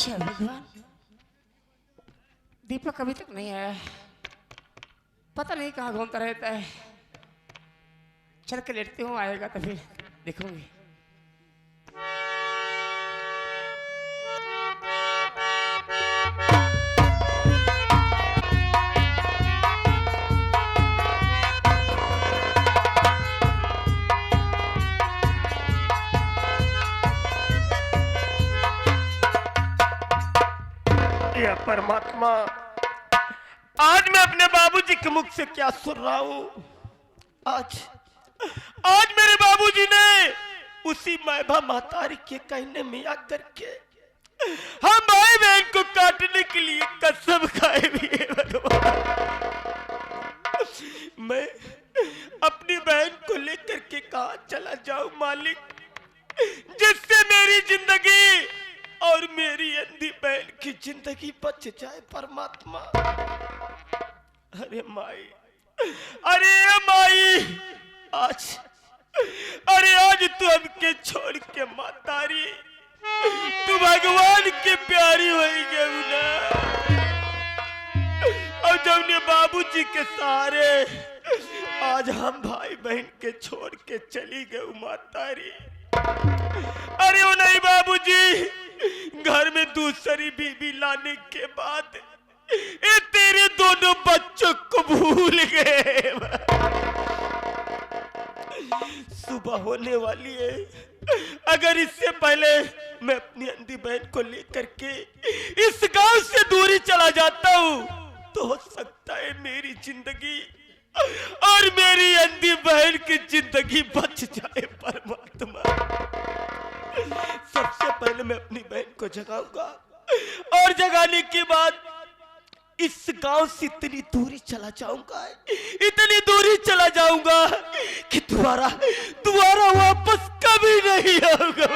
अच्छा भगवान, दीपक अभी तक नहीं आया, पता नहीं कहाँ घूमता रहता है। चल के लेटती हूँ, आएगा तो फिर देखूंगी। या परमात्मा, आज मैं अपने बाबूजी के मुख से क्या सुन रहा हूँ। आज मेरे बाबूजी ने उसी मैभा महतारी के कहने में आकर के हम भाई बहन को काटने के लिए कसम खाए भी है। भगवान, मैं अपनी बहन को लेकर के कहाँ चला जाऊं मालिक, जिससे मेरी जिंदगी और मेरी अंधी बहन की जिंदगी बच जाए। परमात्मा, अरे माई, अरे माई, आज तू हमके छोड़ के मातारी, तू भगवान के प्यारी हो गई ना। और जब ने बाबूजी के सहारे आज हम भाई बहन के छोड़ के चली गई मातारी। अरे ओ नहीं बाबूजी, घर में दूसरी बीबी लाने के बाद ये तेरे दोनों बच्चों को भूल गए। सुबह होने वाली है, अगर इससे पहले मैं अपनी अंधी बहन को लेकर के इस गांव से दूरी चला जाता हूँ तो हो सकता है मेरी जिंदगी और मेरी अंधी बहन की जिंदगी बच जाए। परमात्मा, सबसे पहले मैं अपनी बहन को जगाऊंगा और जगाने के बाद इस गांव से इतनी दूरी चला जाऊंगा, इतनी दूरी चला जाऊंगा कि दोबारा वापस कभी नहीं आऊंगा।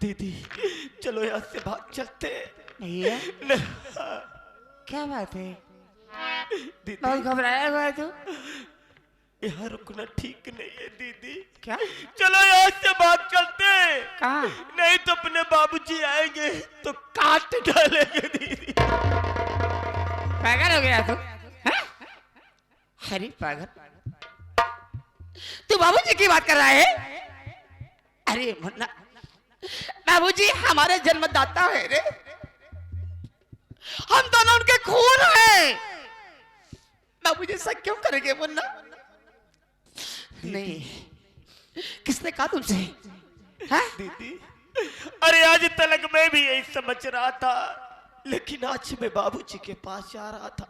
दीदी, चलो यहाँ से भाग चलते। भैया, क्या बात है? दीदी, बहुत घबराया हुआ है तू? यहाँ रुकना ठीक नहीं है दीदी। क्या? चलो यहाँ से भाग चलते। कहाँ? नहीं तो अपने बाबूजी आएंगे तो काट डालेंगे। दीदी, पागल हो गया तू? अरे पागल, तू बाबूजी की बात कर रहा है? अरे मुन्ना, बाबूजी हमारे जन्मदाता है रे, हम दोनों उनके खून हैं। बाबूजी ऐसा क्यों करेंगे मुन्ना? नहीं, किसने कहा तुमसे? दीदी, अरे आज तक मैं भी यही समझ रहा था, लेकिन आज मैं बाबूजी के पास जा रहा था,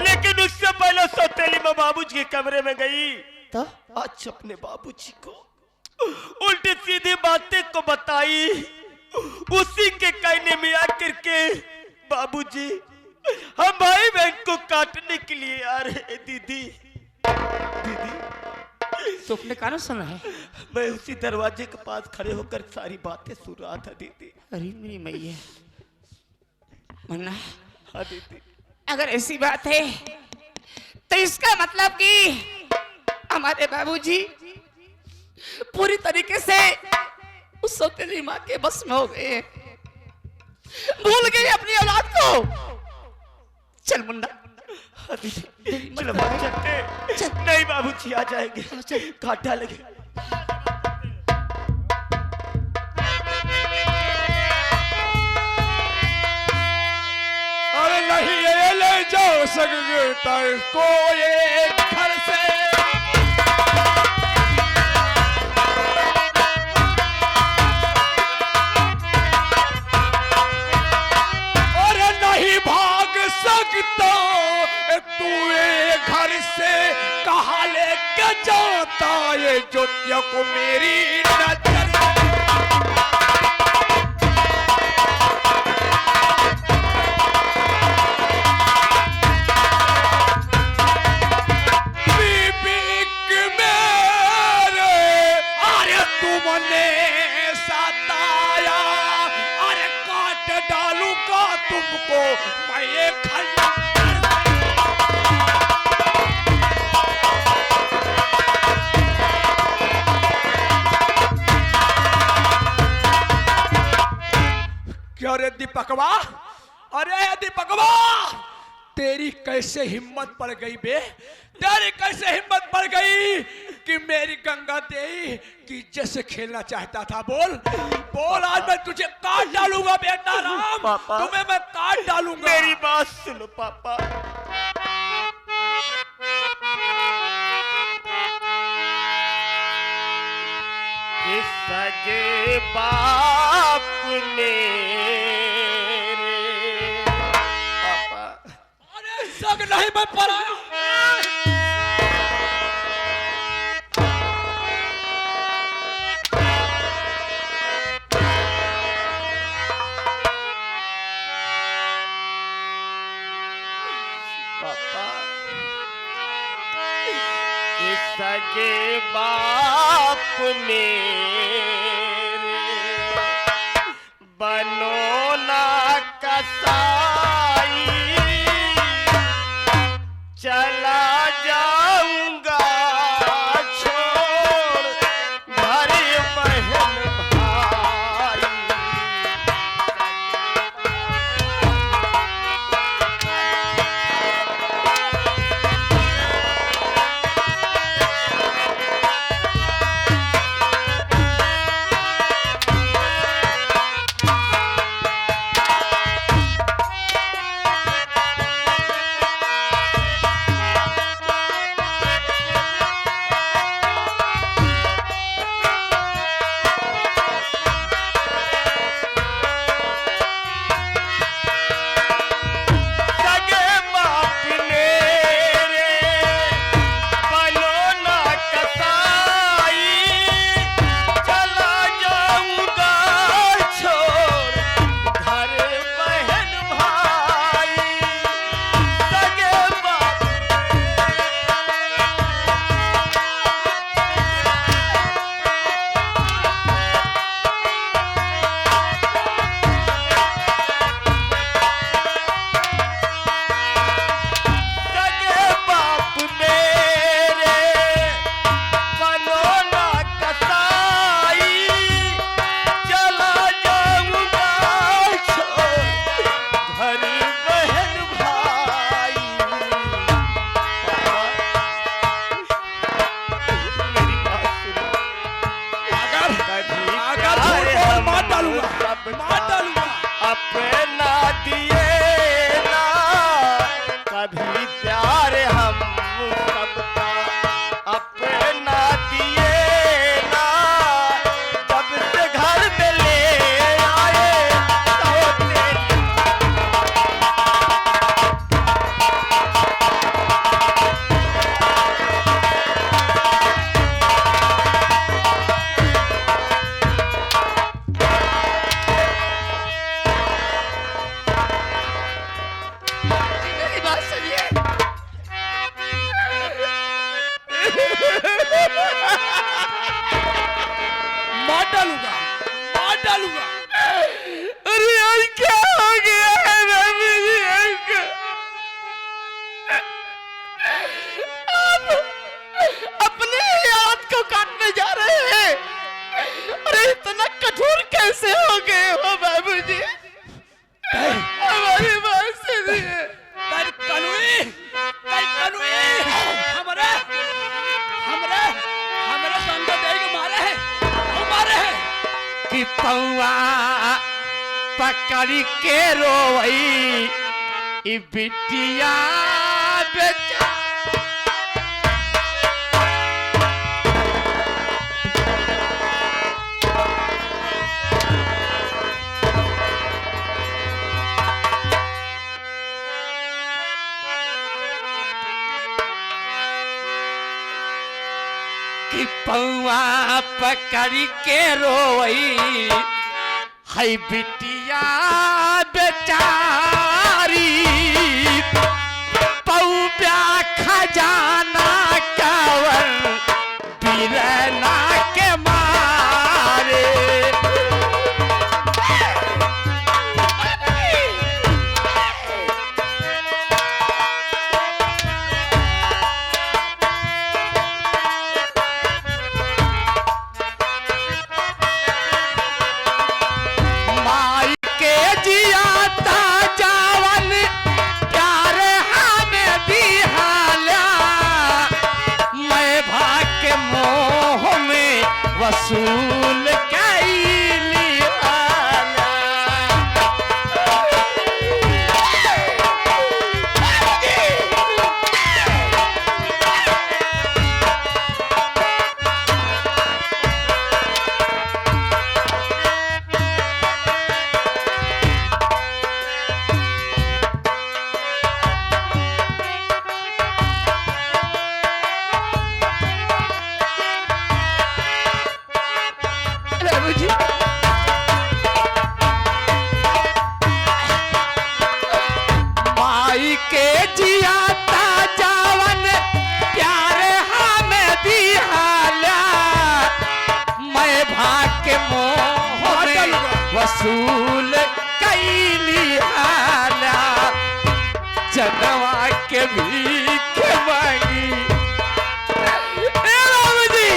लेकिन उससे पहले सौतेली में बाबूजी के कमरे में गई तो आज अपने बाबूजी को उल्टी सीधी बातें को बताई। उसी के कहने में आकर के बाबूजी हम भाई बहन को काटने के लिए आ रहे। दीदी, तो अपने कानों सुना है? मैं उसी दरवाजे के पास खड़े होकर सारी बातें सुन रहा था। दीदी, अरे मेरी मैया, मुन्ना, हाँ दीदी, अगर ऐसी बात है तो इसका मतलब कि हमारे बाबूजी पूरी तरीके से उस सौतेली माँ के बस में हो गए, भूल गए अपनी औलाद को। चल मुन्ना, हाँ दीदी, चलो बाहर चलते। नहीं, बाबूजी आ जाएंगे, काट डालेंगे। अरे नहीं, ये ले जाओ सकता इसको ये घर से। सकता तू ये घर से कहाँ लेके जाता ये ज्योतिया को मेरी नजर। दूंगा तुमको मैं एक क्या रे दीपकवा? अरे दीपकवा, तेरी कैसे हिम्मत पड़ गई बे? तेरी कैसे हिम्मत पड़ गई कि मेरी गंगा देवी की इज्जत से खेलना चाहता था? बोल बोल, आज मैं तुझे काट डालूंगा बेटा राम। पापा, तुम्हें मैं काट डालूंगा। मेरी बात सुनो पापा। इस सगे बाप ने पापा, अरे सग नहीं मैं पराया। पापा, इस सगे बाप मेरे बनो ना कसाई, चला जाऊंगा छोड़ घर बहन भाई। अपना दिए ना कभी प्यार हम सबका, अपना दिए ना जब से घर में ले आए तो तेरी मेरी बात सुनिए। मार डालूंगा, मार डालूंगा। अरे यार क्या हो गया है बाबू जी? यार क्या? आप अपने ही हाथ को काटने जा रहे हैं? अरे इतना कठोर कैसे हो गए हो बाबू जी? हमारी बात सुनिए। तेरी कनुई हमरे हमरे हमरे संग दे के मारे है, वो मारे है कि पौआ पकड़ के रोई ई बिटिया बेचा। कि पौआ पकड़ के रोई है बिटिया बेचारी, पौआ खजाना कावर बिरना के मारे। वसूल कैली आला। बाबूजी माई के जियाता जावन प्यारे हमें दिहाला, मैं भाग के मोह में वसूल कैली आला। जनवा के भीख मांगी ए बाबूजी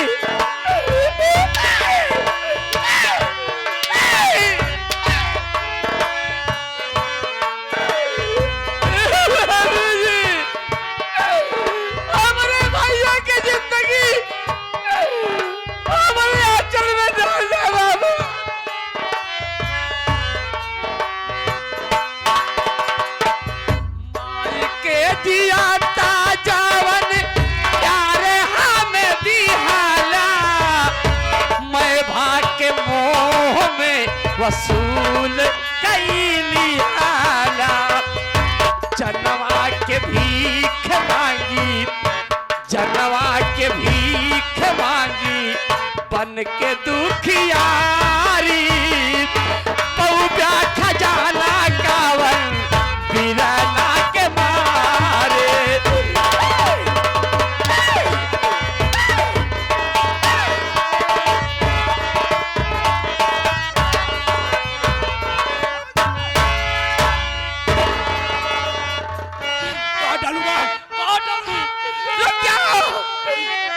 हमारे भैया की जिंदगी हमारे आंचल में डाल दे बाबू। माई के जियाता जावन प्यारे हमें दिहाला, मैं भाग के मोह में वसूल कैली आला। जनवा के भीख मांगी, जनवा के भीख मांगी, बन के दुखियारी पौधा खजाना कावन बिरना के मारे।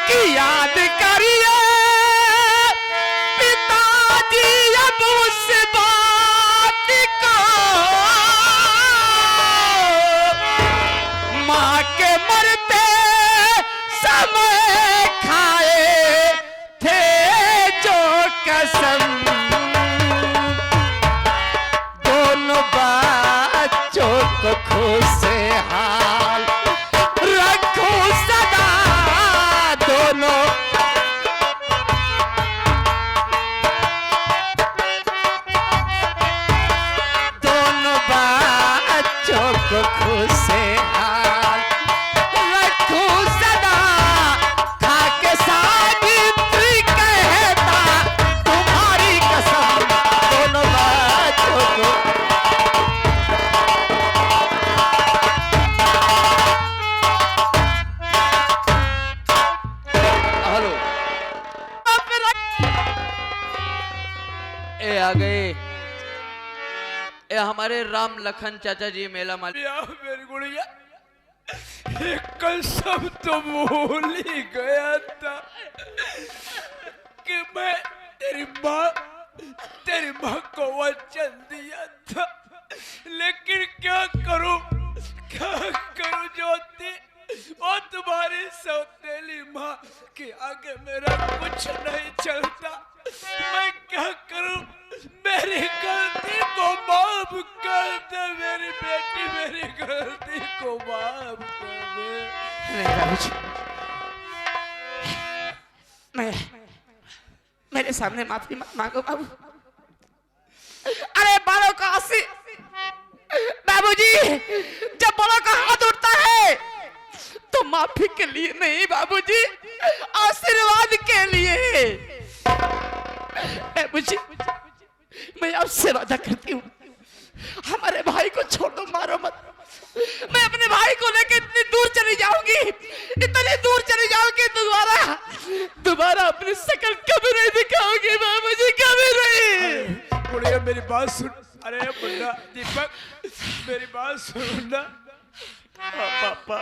कि याद करिए पिताजी अब उस बात को, माँ के मरते समय खाए थे जो कसम, दोनों बच्चों को खुशहाल रखो सदा, दोनों दोनों बच्चों को खुशहाल रखो सदा। खाके सावित्री कहता तुम्हारी कसम, दोनों बच्चों को। हेलो ए आ गए ए हमारे राम लखन चाचा जी मेला माल। मेरी गुड़िया ये कसम तो भूल ही गया था कि मैं तेरी माँ को वचन दिया था, लेकिन क्या करूं ज्योति, और तुम्हारी सौतेली माँ के आगे मेरा कुछ नहीं चलता। मैं क्या करूं, मेरी गलती को माफ कर दे मेरी बेटी, मेरी गलती को माफ कर दे। नहीं बाबूजी, मेरे सामने माफी मत मांगो बाबू। अरे बड़ों का बाबूजी, जब बड़ों का हाथ उठता है तो माफी के लिए नहीं बाबूजी, आशीर्वाद के लिए। बाबूजी मैं आपसे वादा करती हूँ, हमारे भाई को छोड़ो, मारो मत। मैं अपने भाई को लेकर इतनी दूर चली जाऊंगी, इतनी दूर चली जाऊंगी, दोबारा अपनी शक्ल कभी नहीं दिखाऊंगी बाबूजी, कभी नहीं। बुढ़िया मेरी बात सुन, अरे मुन्ना दीपक मेरी बात सुन ना। पापा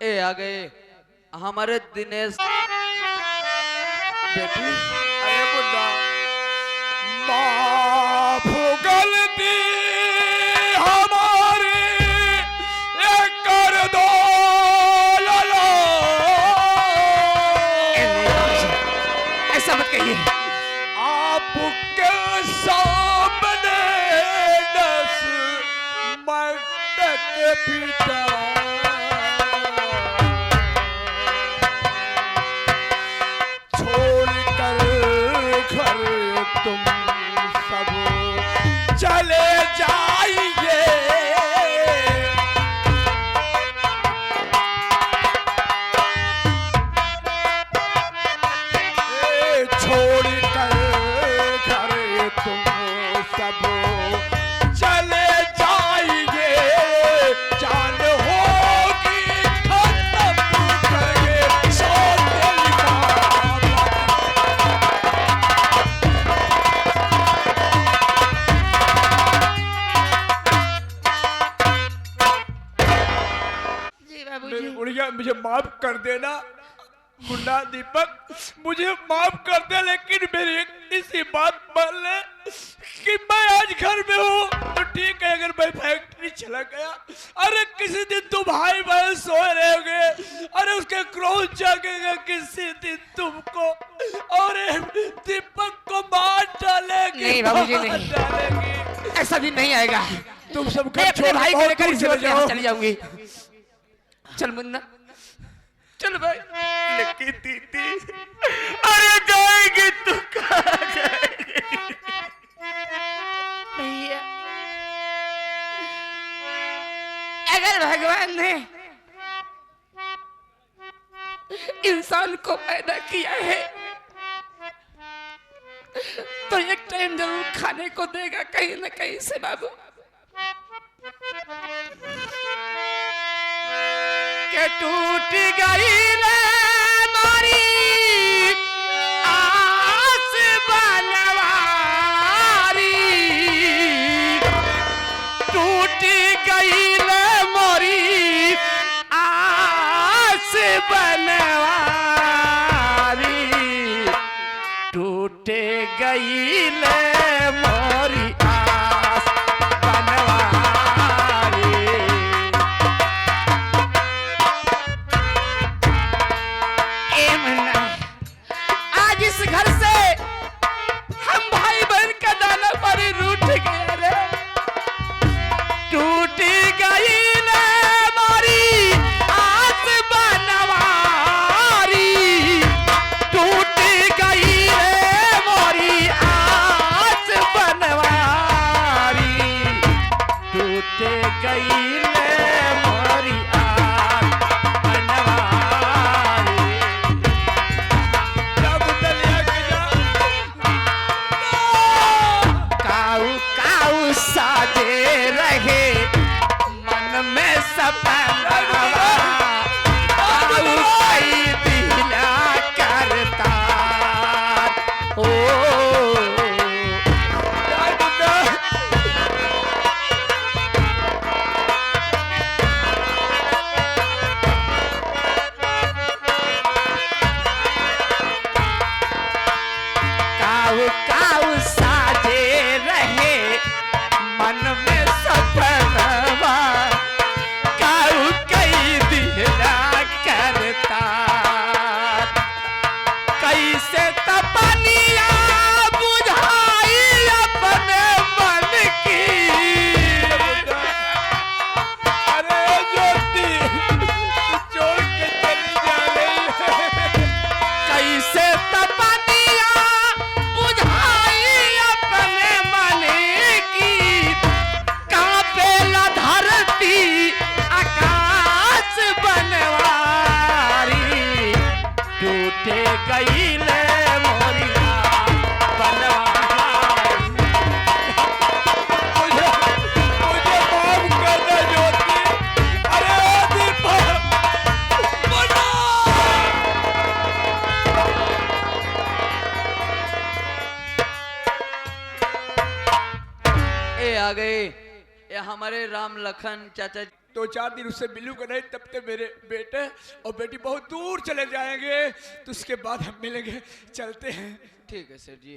ए आ गए हमारे दिनेश बेटी। अरे मुन्ना माफ गलती हमारी ये कर दो लाला, पिता छोड़ कर घर तुम सब चले जाइए, छोड़ कर घर तुम सब चले जाइए, जान होगी खत्म करके सोते जी बाबूजी। बुढ़िया मुझे माफ कर देना, मुन्ना दीपक मुझे माफ कर दे, लेकिन मेरी एक इसी बात मान ले कि मैं आज घर में हूँ तो ठीक है, अगर मैं फैक्ट्री चला गया, अरे किसी दिन तुम भाई बहन सोए रहोगे, अरे उसके क्रोध जागेगा किसी दिन तुमको, और दीपक को मार डालेगी। नहीं बाबूजी, नहीं। मार डालेगी। ऐसा भी नहीं आएगा। तुम सब मैं घर अपने छोड़ भाई को बहुत लेकर दूर इसी चले वक्त यहाँ जाओ। चली जाऊंगी। चल मुन्ना, चल भाई। लेकिन दीदी, अरे जाएगी तो कहाँ जाएगी? भैया, अगर भगवान ने इंसान को पैदा किया है तो एक टाइम जरूर खाने को देगा कहीं ना कहीं से बाबू। के टूट गई रे मारी आस बनवारी, टूट गई रे मोरी आस बनवारी, टूट गई ले मोरी आस बनवारी। आज इस घर से हम भाई बहन का दाना पानी रूठ गए रे, टूट गई ले मोरी आस बनवारी, टूट गई रे मोरी आस बनवारी, टूट गई ले मोरी आस बनवारी। काऊ काऊ साजे रहे मन में सपना, काऊ कई दिला करता ओ। काऊ काऊ साजे रहे मन में सपनवा, काऊ कई दिला करता, कैसे तपनिया बुझाई अपने मन की, अरे ज्योति छोड़ के चली जा रही है। कैसे तपनिया बुझाई अपने मन की, कांपेला धरती आकाश बनवारी, टूटे गई ले मोरिया बनवारी। मुझे माफ कर दे ज्योति, अरे दीपक मुन्ना। ए आ गए, ये हमारे राम लखन चाचा। 2-4 दिन उससे मिलूंगा नहीं, तब तक मेरे बेटे और बेटी बहुत दूर चले जाएंगे, तो उसके बाद हम मिलेंगे। चलते हैं। ठीक है सेठ जी।